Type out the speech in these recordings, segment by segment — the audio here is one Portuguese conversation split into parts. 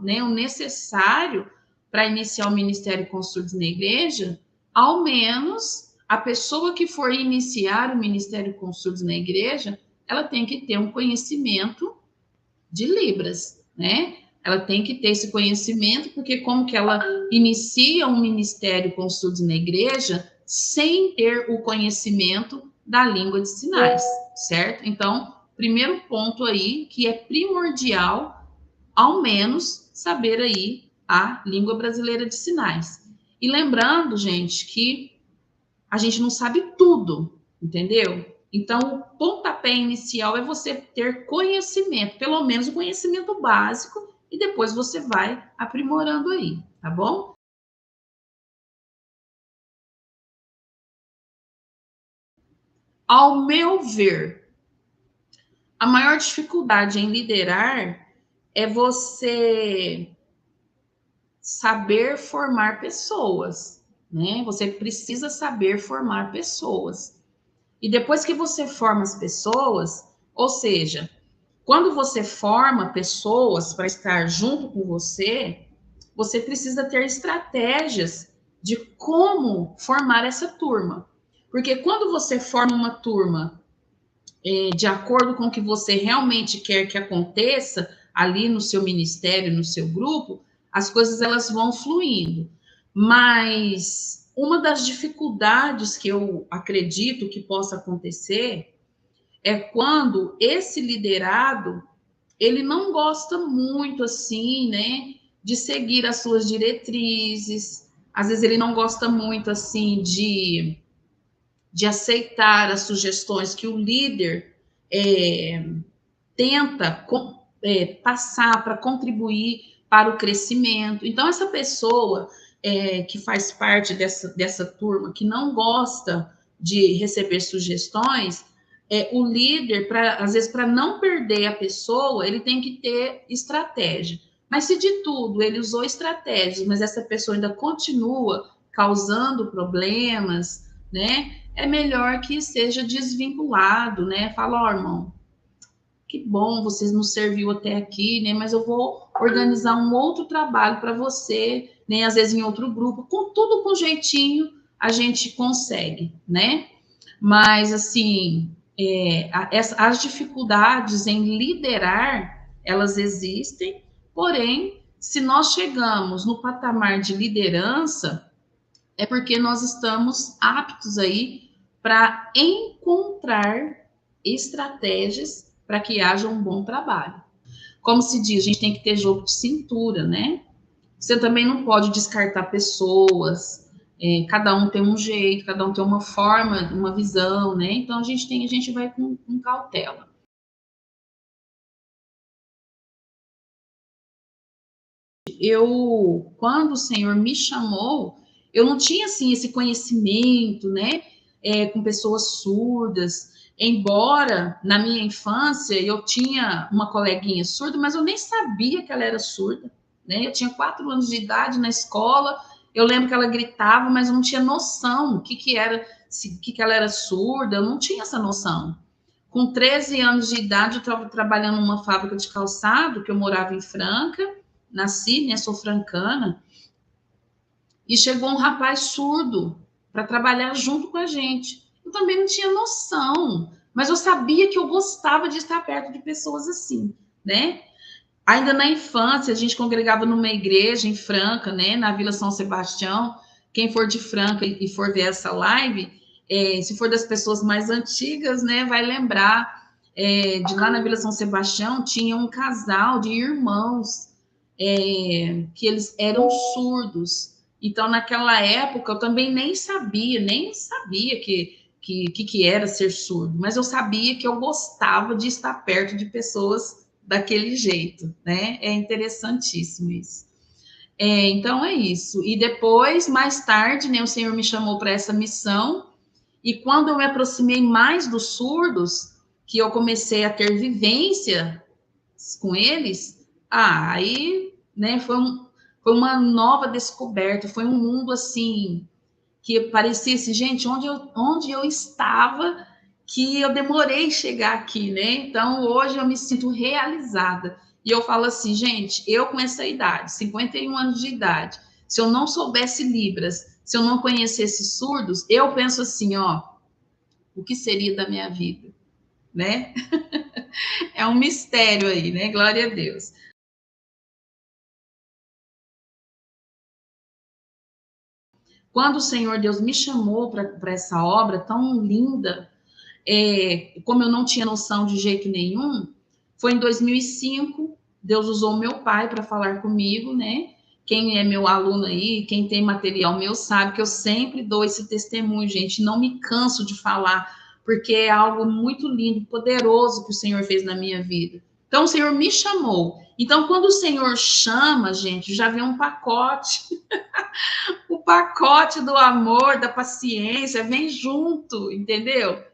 né, o necessário para iniciar o Ministério com Surdos na igreja, ao menos a pessoa que for iniciar o Ministério com Surdos na igreja, ela tem que ter um conhecimento de Libras, né? Ela tem que ter esse conhecimento, porque como que ela inicia um ministério com surdos na igreja sem ter o conhecimento da língua de sinais, certo? Então, primeiro ponto aí, que é primordial, ao menos, saber aí a língua brasileira de sinais. E lembrando, gente, que a gente não sabe tudo, entendeu? Então, o pontapé inicial é você ter conhecimento, pelo menos o conhecimento básico, e depois você vai aprimorando aí, tá bom? Ao meu ver, a maior dificuldade em liderar é você saber formar pessoas, né? Você precisa saber formar pessoas. E depois que você forma as pessoas, ou seja, quando você forma pessoas para estar junto com você, você precisa ter estratégias de como formar essa turma. Porque quando você forma uma turma de acordo com o que você realmente quer que aconteça ali no seu ministério, no seu grupo, as coisas elas vão fluindo. Mas uma das dificuldades que eu acredito que possa acontecer é quando esse liderado ele não gosta muito assim, né, de seguir as suas diretrizes. Às vezes ele não gosta muito assim de aceitar as sugestões que o líder tenta passar para contribuir para o crescimento. Então, essa pessoa que faz parte dessa turma, que não gosta de receber sugestões, o líder, às vezes, para não perder a pessoa, ele tem que ter estratégia. Mas se de tudo ele usou estratégias, mas essa pessoa ainda continua causando problemas, né? É melhor que seja desvinculado, né? Fala, ó, irmão, que bom, vocês nos serviu até aqui, né? Mas eu vou organizar um outro trabalho para você, né? Às vezes em outro grupo, com tudo com jeitinho a gente consegue, né? Mas assim, as dificuldades em liderar, elas existem, porém, se nós chegamos no patamar de liderança, é porque nós estamos aptos aí para encontrar estratégias para que haja um bom trabalho. Como se diz, a gente tem que ter jogo de cintura, né? Você também não pode descartar pessoas, cada um tem um jeito, cada um tem uma forma, uma visão, né? Então a gente vai com cautela. Quando o Senhor me chamou, eu não tinha assim esse conhecimento, né, com pessoas surdas. Embora na minha infância eu tinha uma coleguinha surda, mas eu nem sabia que ela era surda, né? Eu tinha 4 anos de idade na escola. Eu lembro que ela gritava, mas eu não tinha noção o que era, que ela era surda. Eu não tinha essa noção. Com 13 anos de idade, eu estava trabalhando numa fábrica de calçado, que eu morava em Franca, nasci, né, sou francana, e chegou um rapaz surdo para trabalhar junto com a gente. Eu também não tinha noção, mas eu sabia que eu gostava de estar perto de pessoas assim, né? Ainda na infância, a gente congregava numa igreja em Franca, né, na Vila São Sebastião. Quem for de Franca e for ver essa live, se for das pessoas mais antigas, né, vai lembrar de lá na Vila São Sebastião tinha um casal de irmãos que eles eram surdos. Então, naquela época, eu também nem sabia que era ser surdo, mas eu sabia que eu gostava de estar perto de pessoas daquele jeito, né? É interessantíssimo isso. Então, é isso. E depois, mais tarde, né, o Senhor me chamou para essa missão, e quando eu me aproximei mais dos surdos, que eu comecei a ter vivência com eles, aí, né, foi uma nova descoberta, foi um mundo assim que parecia assim, gente, onde eu estava, que eu demorei chegar aqui, né? Então hoje eu me sinto realizada. E eu falo assim, gente, eu com essa idade, 51 anos de idade, se eu não soubesse Libras, se eu não conhecesse surdos, eu penso assim, ó, o que seria da minha vida, né? É um mistério aí, né? Glória a Deus. Quando o Senhor Deus me chamou para essa obra tão linda, como eu não tinha noção de jeito nenhum, foi em 2005, Deus usou meu pai para falar comigo, né? Quem é meu aluno aí, quem tem material meu, sabe que eu sempre dou esse testemunho, gente. Não me canso de falar, porque é algo muito lindo, poderoso que o Senhor fez na minha vida. Então, o Senhor me chamou. Então, quando o Senhor chama, gente, já vem um pacote. O pacote do amor, da paciência, vem junto, entendeu?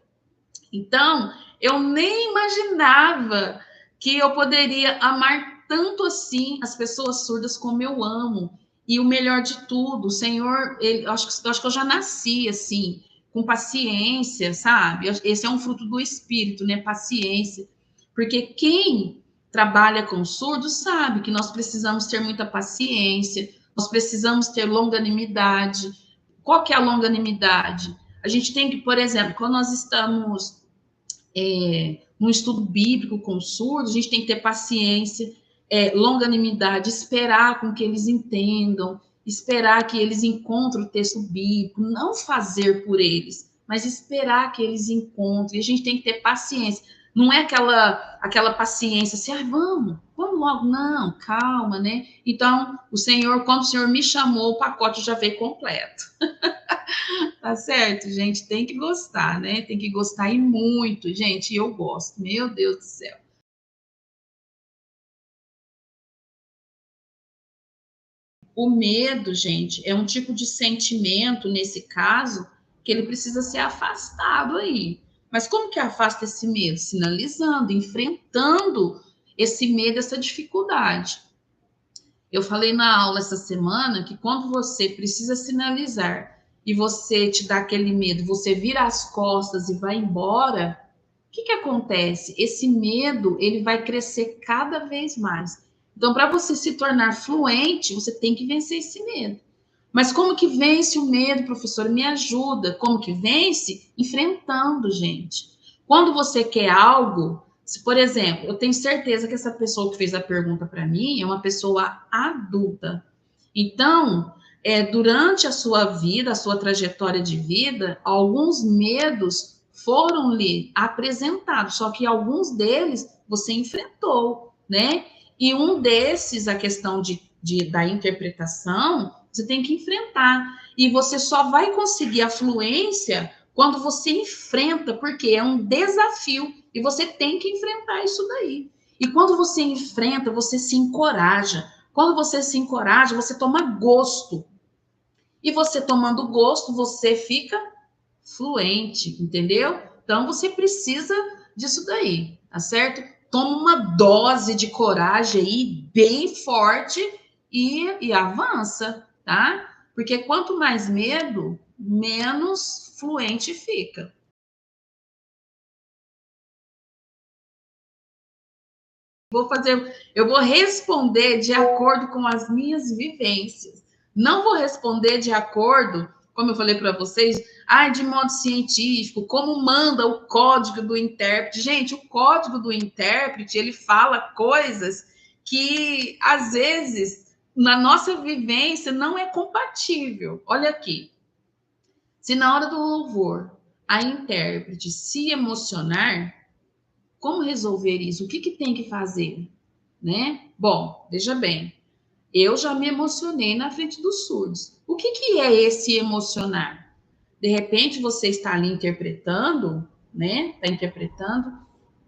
Então, eu nem imaginava que eu poderia amar tanto assim as pessoas surdas como eu amo. E o melhor de tudo, o Senhor, eu acho que eu já nasci assim, com paciência, sabe? Esse é um fruto do Espírito, né? Paciência. Porque quem trabalha com surdos sabe que nós precisamos ter muita paciência, nós precisamos ter longanimidade. Qual que é a longanimidade? A gente tem que, por exemplo, quando nós estamos num estudo bíblico com surdos, a gente tem que ter paciência, longanimidade, esperar com que eles entendam, esperar que eles encontrem o texto bíblico, não fazer por eles, mas esperar que eles encontrem. A gente tem que ter paciência. Não é aquela paciência assim, vamos logo, não, calma, né? Então, quando o Senhor me chamou, o pacote já veio completo. Tá certo, gente? Tem que gostar, né? Tem que gostar e muito, gente. E eu gosto, meu Deus do céu. O medo, gente, é um tipo de sentimento, nesse caso, que ele precisa ser afastado aí. Mas como que afasta esse medo? Sinalizando, enfrentando esse medo, essa dificuldade. Eu falei na aula essa semana que quando você precisa sinalizar e você te dá aquele medo, você vira as costas e vai embora, o que acontece? Esse medo, ele vai crescer cada vez mais. Então, para você se tornar fluente, você tem que vencer esse medo. Mas como que vence o medo, professor? Me ajuda. Como que vence? Enfrentando, gente. Quando você quer algo, se, por exemplo, eu tenho certeza que essa pessoa que fez a pergunta para mim é uma pessoa adulta. Então, durante a sua vida, a sua trajetória de vida, alguns medos foram lhe apresentados, só que alguns deles você enfrentou, né? E um desses, a questão da interpretação, você tem que enfrentar. E você só vai conseguir a fluência quando você enfrenta, porque é um desafio e você tem que enfrentar isso daí. E quando você enfrenta, você se encoraja. Quando você se encoraja, você toma gosto. E você tomando gosto, você fica fluente, entendeu? Então você precisa disso daí, tá certo? Toma uma dose de coragem aí bem forte e avança, tá? Porque quanto mais medo, menos fluente fica. Eu vou responder de acordo com as minhas vivências. Não vou responder de acordo, como eu falei para vocês, de modo científico, como manda o código do intérprete. Gente, o código do intérprete, ele fala coisas que às vezes na nossa vivência não é compatível. Olha aqui. Se na hora do louvor a intérprete se emocionar, como resolver isso? O que tem que fazer? Né? Bom, veja bem, eu já me emocionei na frente dos surdos. O que é esse emocionar? De repente você está ali interpretando, né? Está interpretando,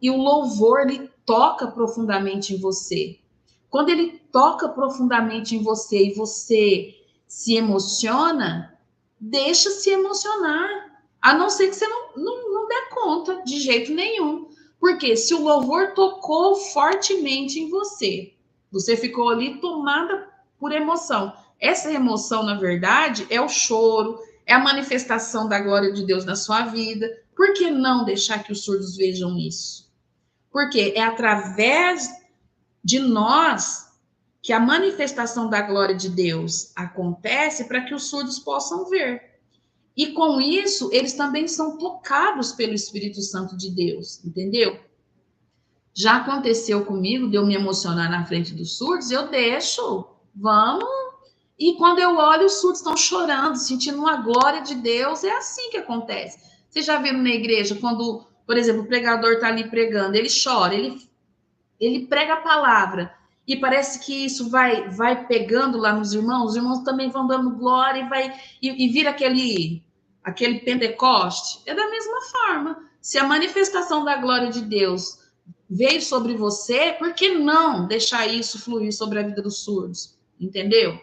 e o louvor ele toca profundamente em você. Quando ele toca profundamente em você e você se emociona, deixa se emocionar. A não ser que você não dê conta de jeito nenhum. Porque se o louvor tocou fortemente em você, você ficou ali tomada por emoção. Essa emoção, na verdade, é o choro, é a manifestação da glória de Deus na sua vida. Por que não deixar que os surdos vejam isso? Porque é através de nós que a manifestação da glória de Deus acontece para que os surdos possam ver. E com isso, eles também são tocados pelo Espírito Santo de Deus, entendeu? Já aconteceu comigo de eu me emocionar na frente dos surdos, eu deixo, vamos. E quando eu olho, os surdos estão chorando, sentindo uma glória de Deus, é assim que acontece. Vocês já viram na igreja, quando, por exemplo, o pregador está ali pregando, ele chora, ele prega a palavra, e parece que isso vai pegando lá nos irmãos, os irmãos também vão dando glória e vira aquele Pentecoste. É da mesma forma. Se a manifestação da glória de Deus veio sobre você, por que não deixar isso fluir sobre a vida dos surdos? Entendeu?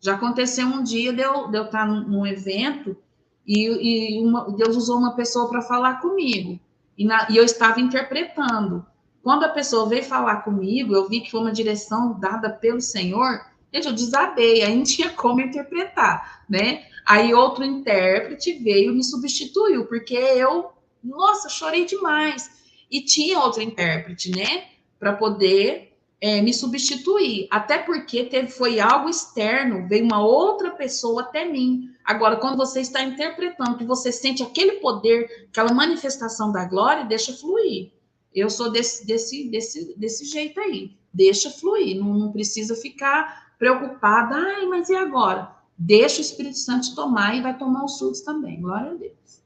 Já aconteceu um dia de eu estar num evento e Deus usou uma pessoa para falar comigo. E eu estava interpretando. Quando a pessoa veio falar comigo, eu vi que foi uma direção dada pelo Senhor. Gente, eu desabei, aí não tinha como interpretar, né? Aí outro intérprete veio e me substituiu, porque nossa, chorei demais. E tinha outro intérprete, né? Para poder me substituir. Até porque foi algo externo, veio uma outra pessoa até mim. Agora, quando você está interpretando, que você sente aquele poder, aquela manifestação da glória, deixa fluir. Eu sou desse jeito aí. Deixa fluir, não precisa ficar preocupada. Ai, mas e agora? Deixa o Espírito Santo tomar e vai tomar os surdos também. Glória a Deus.